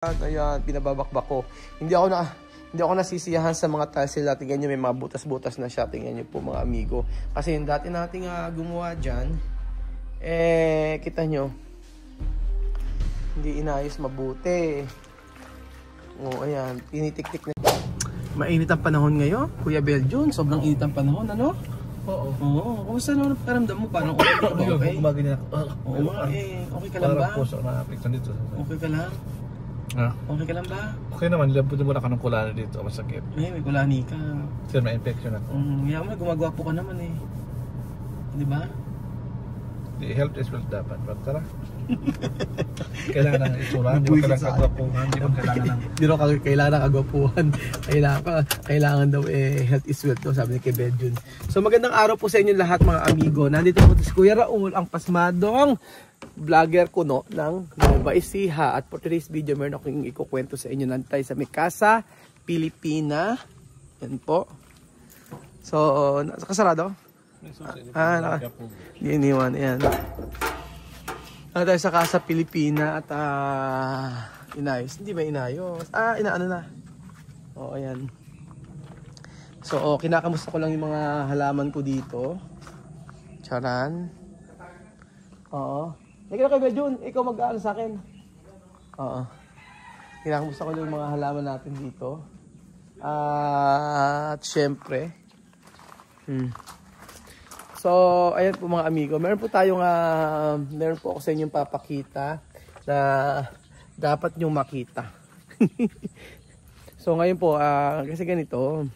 Ayan, pinababakbak ko. Hindi ako nasisiyahan sa mga tiles nila. Tingnan nyo, may mga butas-butas na siya. Tingnan nyo po mga amigo. Kasi yung dati nating gumawa dyan, kita nyo, hindi inayos mabuti. O, ayan, tinitik-tik na. Mainit ang panahon ngayon, Kuya Beljon. Sobrang init ang panahon, ano? Oo. Kumusta naman ang pakiramdam mo? Parang okay ka ba? Okay? Gumagin ako. Oo, okay ka lang ba? Parang puso na apliktan dito. Okay ka lang? Okay ka lang ba? Okay naman, labot mo na ka ng kulana dito, masakit. May kulani ka. Sir, may infection ako. Kaya mo, gumagwapo ka naman eh. Di ba? The health is well dapat. But tara. Kailangan ng itsura, hindi mo kailangan kagwapuhan, hindi mo kailangan ng... Hindi rin kailangan ng kagwapuhan. Kailangan daw health is wealth daw, sabi ni Kuya Beljon. So magandang araw po sa inyo lahat mga amigo. Nandito po si Kuya Raul, ang pasmadong vlogger ko no, ng Nueva Ecija. At for today's video, meron akong ikukwento sa inyo. Nandito tayo sa Mikasa, Pilipina. Yan po. So, nakasarado? Hindi iniwan. Yan. Nandito tayo sa Casa Pilipina at inayos. Hindi ba inayos? Inaano na. Oo, ayan. So, kinakamusta ko lang yung mga halaman ko dito. Charan. Oo. Hindi ka Kuya Jun, ikaw mag-aano sa akin. Oo. Kinakamusta ko lang yung mga halaman natin dito. At syempre. So, ayan po mga amigo. Meron po ako sa inyong papakita na dapat nyong makita. So, ngayon po, kasi ganito,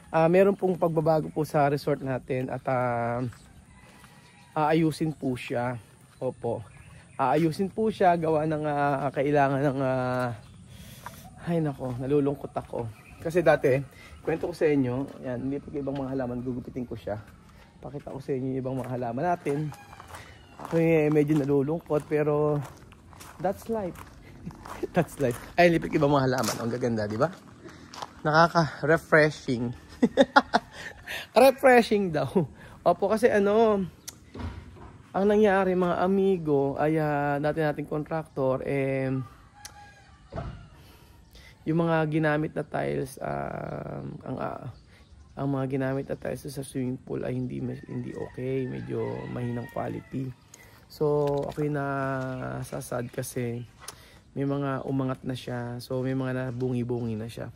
meron pong pagbabago po sa resort natin at aayusin po siya. Opo. Aayusin po siya, gawa ng kailangan ng ay nako, nalulungkot ako. Kasi dati, kwento ko sa inyo, yan, hindi pa ibang mga halaman, gugupitin ko siya. Pakita ko sa inyo yung ibang mga halaman natin. Ako medyo nalulungkot, pero that's life. That's life. Ay, lipit ibang mga halaman. Ang gaganda, di ba? Nakaka-refreshing. Refreshing daw. Opo, kasi ang nangyari mga amigo ay nating contractor, yung mga ginamit na tiles, ang mga ginamit na tiles sa swimming pool ay hindi okay, medyo mahinang quality. So ako nasasad kasi may mga umangat na siya, so may mga nabungi-bungi na siya.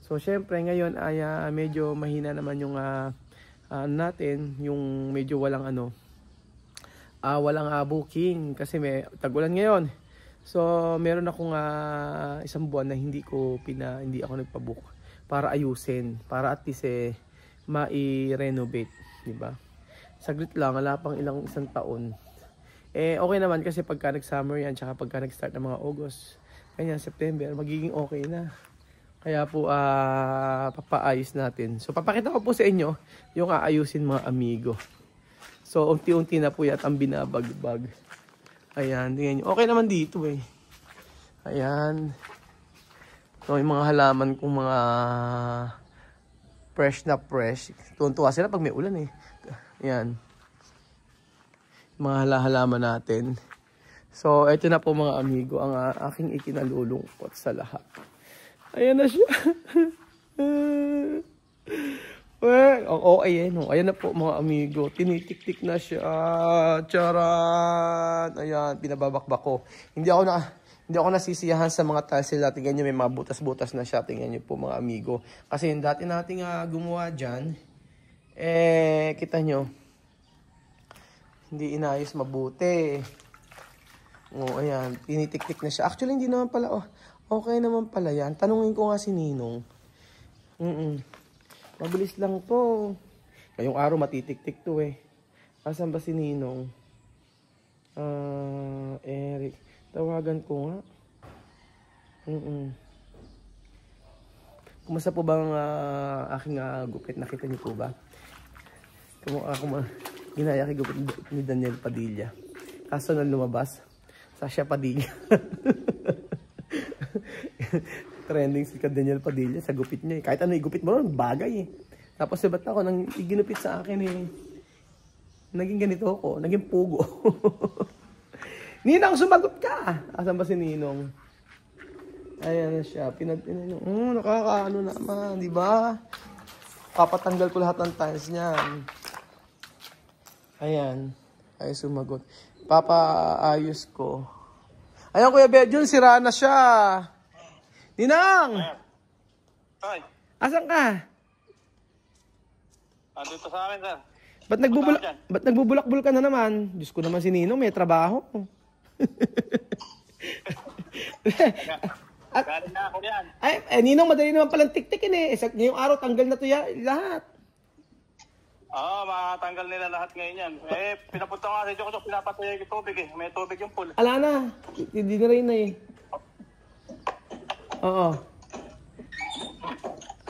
So syempre ngayon ay medyo mahina naman yung natin, yung medyo walang walang booking kasi may tag-ulan ngayon. So meron akong isang buwan na hindi ako nagpa-book para ayusin, para at least mai-renovate, di ba? Saglit lang, wala pang isang taon. Okay naman kasi pagka nag-summer yan, tsaka pagka nag-start ng mga August, kanya September, magiging okay na. Kaya po papaayos natin. So papakita ko po sa inyo yung aayusin mga amigo. So unti-unti na po yan ang binabagbag. Ayan, tingnan nyo. Okay naman dito eh. Ayan. So yung mga halaman kong mga fresh na fresh. Tuwan-tuwa sila pag may ulan eh. Ayan. Mga halaman natin. So ito na po mga amigo ang aking ikinalulungkot sa lahat. Ayan na siya. Ayan na po mga amigo. Tinitik-tik na siya. Charan. Ayan, pinababakbak ko. Hindi ako nasisiyahan sa mga tiles nila. Tingnan nyo, may mga butas-butas na siya. Tingnan nyo po mga amigo. Kasi yung dati nating gumawa dyan, kita nyo, hindi inayos mabuti. Ayan, tinitik-tik na siya. Actually, hindi naman pala, okay naman pala yan. Tanungin ko nga si Ninong. Mabilis lang to. Ngayong araw matitik-tik to eh. Asan ba si Ninong? Eric. Tawagan ko nga. Kumusta po bang aking gupit? Nakita niyo po ba? Ginaya kay gupit ni Daniel Padilla. Kaso na lumabas. Sasha Padilla. Trending si Daniel Padilla sa gupit niya eh. Kahit ano igupit mo, bagay eh. Tapos ba't ako nang iginupit sa akin eh. Naging ganito ako, naging pugo. Ninong, sumagot ka! Asan ba si Ninong? Ayan na siya. Nakakaano naman, di ba? Papatanggal ko lahat ng tiles niyan. Ayan. Ay, sumagot. Papaayos ko. Ayan, Kuya Bedjun, sira na siya. Ninang! Ay, Asan ka? andito sa akin, sir. Ba't nagbubulak-bul ka na naman? Diyos ko naman si Ninong, may trabaho. Galing na ako yan. Ay, Ninong, madali naman palang tiktikin eh. Ngayong araw, tanggal na to lahat. Oo, makatanggal nila lahat ngayon yan. Eh, pinapunta nga sa Jokjok, pinapatay yung tubig eh. May tubig yung pool. Ala na. Hindi na rin na eh. Oo.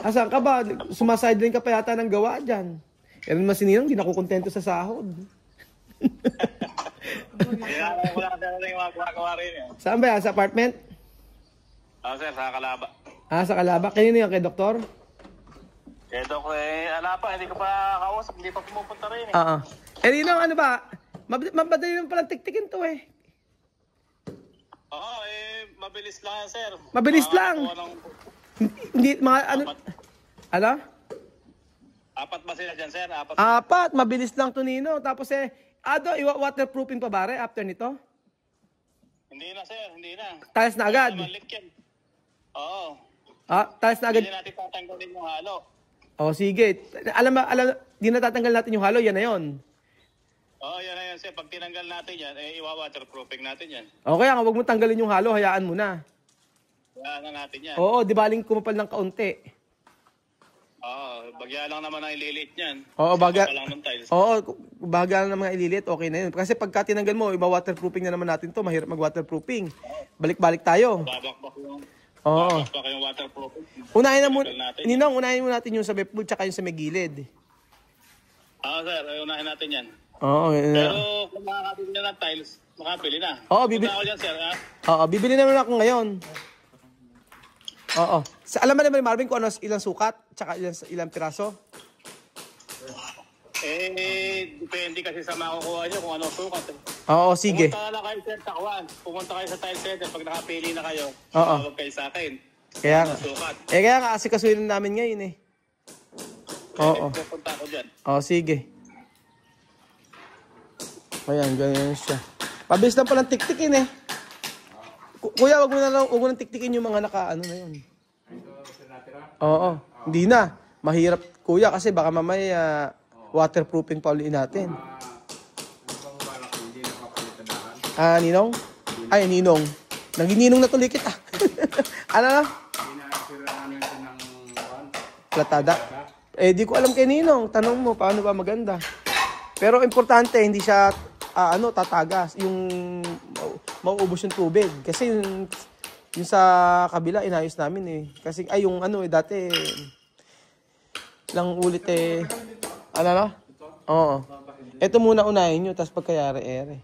Asan ka ba? Sumaside ka pa yata ng gawa dyan. Pero naman si Ninong, hindi nakukontento sa sahod. Wala ka na yung mga gawa rin yan. Saan ba yan? Sa apartment? Oo, sir, sa Kalaba. Sa Kalaba. Kanino yan? Kay doktor? Kaya Dok, ala pa, hindi ko pa kausap, hindi pa pumupunta rin eh. Oo. Ninong, ano ba? Mabadali naman palang tiktikin to eh. Oo, mabilis lang yan, sir. Mabilis lang. Hindi, mga ano? Ano? Apat ba sila dyan, sir? Apat. Mabilis lang to, Nino. Tapos waterproofing pa ba after nito? Hindi na, sir. Hindi na. Tiles na agad? Oo. Tiles na agad? Hindi natin tatanggalin yung halo. Sige. Di na tatanggal natin yung halo. Yan na yun. Oo, yan na yan, sir. Pag tinanggal natin yan, iwa-waterproofing natin yan. Okay, huwag mo tanggalin yung halo. Hayaan mo na. Hayaan na natin yan. Oo, di baling kumapal ng kaunti. Oo, bagya lang naman ang ililiit niyan. Oo, bagya. Oo, bagya lang naman ang ililiit, okay na yun. Kasi pagka tinanggal mo, iba waterproofing na naman natin to. Mahirap mag-waterproofing. Balik-balik tayo. Babakbak yung, yung waterproofing. Unahin mo natin yung sa may pool tsaka yung sa may gilid. Oo, sir. Unahin natin yan. Oo. Pero kung makakabili na ng tiles, makabili na. Oo, bibili. Punta ako dyan, sir. Bibili naman ako ngayon. Oo. Alam mo naman, Marvin, kung ilang sukat, tsaka ilang piraso? Depende kasi sa makukuha nyo kung ano sukat. Oo, sige. Pumunta na kayo, sir, takwan. Pumunta kayo sa tile center. Pag nakapili na kayo, tawag kayo sa akin. Kaya nga. Sukat. Kaya nga, kasi kasuhin namin ngayon eh. Oo. Pupunta ako dyan. Sige. Ayan, ganyan siya. Pabilis lang palang tiktikin eh. Kuya, wag mo nang tiktikin yung mga naka-ano na yun. Oo, hindi na. Mahirap, kuya, kasi baka mamaya waterproofing pa uliin natin. Ninong? Ay, Ninong. Naging-ninong na tulikit ah. Ano na? Platada. Di ko alam kay Ninong. Tanong mo, paano ba maganda? Pero importante, hindi siya tatagas. Yung mauubos yung tubig. Kasi yung sa kabila, inayos namin eh. Kasi, yung dati, lang ulit eh. Oo. Ito muna unahin nyo, tapos pagkayari-ere.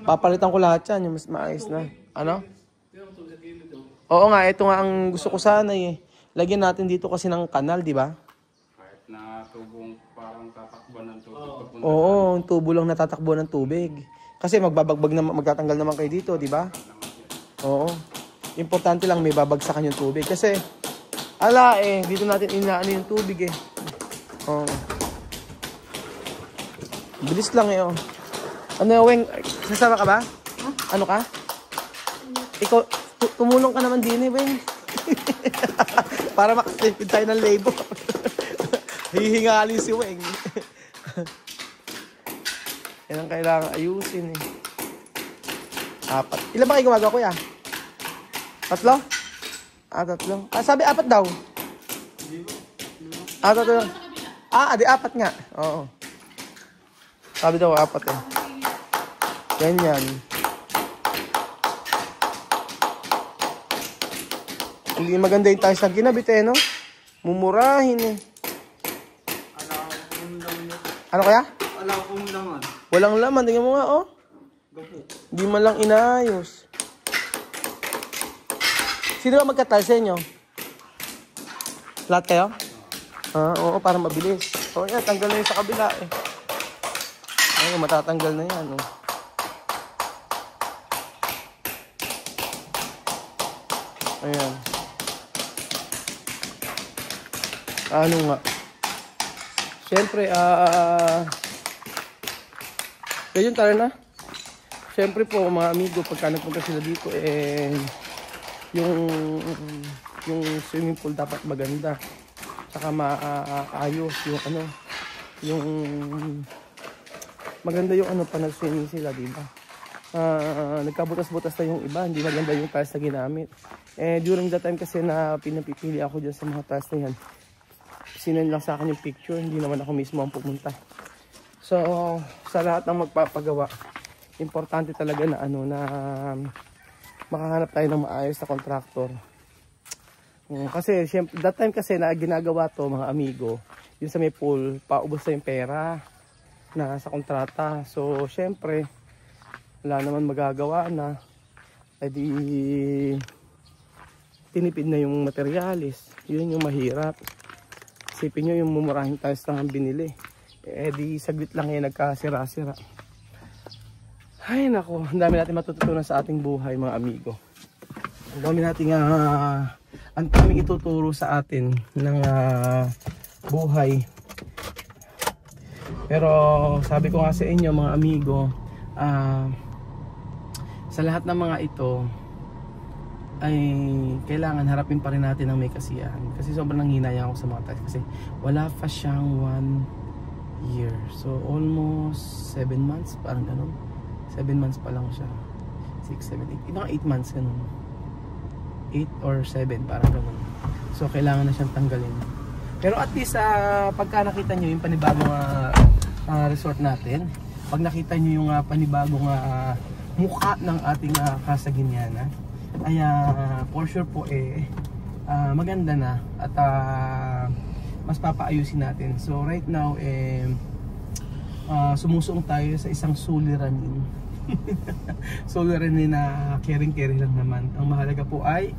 Papalitan ko lahat yan, yung mas maayos na. Ano? Oo nga, ito nga ang gusto ko sana eh. Lagyan natin dito kasi ng kanal, di ba? Kahit na tubong parang tatakbo ng tubig. Oo, yung tubo lang natatakbo ng tubig. Kasi magtatanggal naman kayo dito, di ba? Oo. Importante lang may babagsakan yung tubig. Kasi, dito natin inaano yung tubig eh. Oo. Bilis lang eh, oh. Weng, sasama ka ba? Ano ka? Ikaw, tumulong ka naman din eh, Weng. Para makasipid tayo ng labor. Hihingalin si Weng. Yan ang kailangan ayusin eh. 4. Ilan ba kayo gumagawa, kuya? 3? 3. Sabi 4 daw. 3 lang. Di 4 nga. Oo. Sabi daw 4 eh. Ganyan. Hindi maganda yung tiles na ginabit eh, no? Mumurahin eh. Ano kaya? Wala akong laman. Walang laman. Tingnan mo nga, oh. Hindi man lang inayos. Sino ba magka-tiles sa inyo? Lahat kayo? Oo, para mabilis. Yan, tanggal na yun sa kabila eh. Ayun, matatanggal na yan, oh. Ayan. Ano nga. Siyempre, yun tayo na. Siyempre po mga amigo, pagka nagpunta sila dito, yung swimming pool dapat maganda. Saka maayos yung yung maganda yung pa nag-swimming sila, diba? Nagkabutas-butas na yung iba, hindi maganda yung tiles na ginamit. During that time kasi na pinapipili ako dyan sa mga tiles na yan, sinend lang sa akin yung picture, hindi naman ako mismo ang pumunta. So, sa lahat ng magpapagawa, importante talaga na na makahanap tayo ng maayos na contractor. Kasi syempre, that time kasi na ginagawa to mga amigo, yung sa may pool, paubos na yung pera na sa kontrata. So, syempre, wala naman magagawa na. Di tinipid na yung materialis. Yun yung mahirap. Isipin nyo yung mumurahing tiles lang ang binili. Di saglit lang yan nagkasira-sira. Ay nako, ang dami natin matututunan sa ating buhay mga amigo. Ang dami natin ang daming ituturo sa atin ng buhay. Pero sabi ko nga sa inyo mga amigo, sa lahat ng mga ito ay kailangan harapin pa rin natin ang may kasiyahan. Kasi sobrang nanghinaya ako sa mga tiles kasi wala pa siyang 1 year. So almost 7 months, parang ganun. 7 months pa lang siya. 6, 7, 8. Mga 8 months ganun. 8 or 7, parang ganun. So kailangan na siyang tanggalin. Pero at least pagka nakita nyo yung panibagong resort natin, pag nakita nyo yung panibagong mukha ng ating Casa Guiniana, ay for sure po maganda na at mas papaayusin natin. So right now sumusuong tayo sa isang suliranin. Suliranin na caring lang naman. Ang mahalaga po ay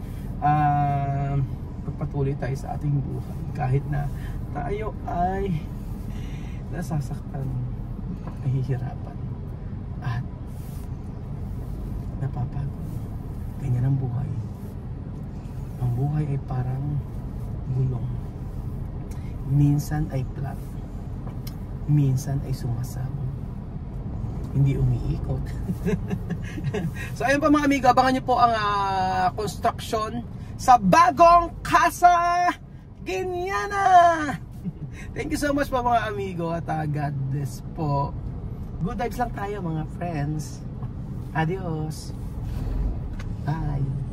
pagpatuloy tayo sa ating buhay kahit na tayo ay nasasaktan, nahihirapan at napapagod. Ganyan ang buhay. Ang buhay ay parang gulong. Minsan ay flat, minsan ay sumasabog, hindi umiikot. So ayun pa mga amigo, abangan nyo po ang construction sa bagong Casa Guiniana. Thank you so much po mga amigo at God bless po. Good vibes lang tayo mga friends. Adios. Bye.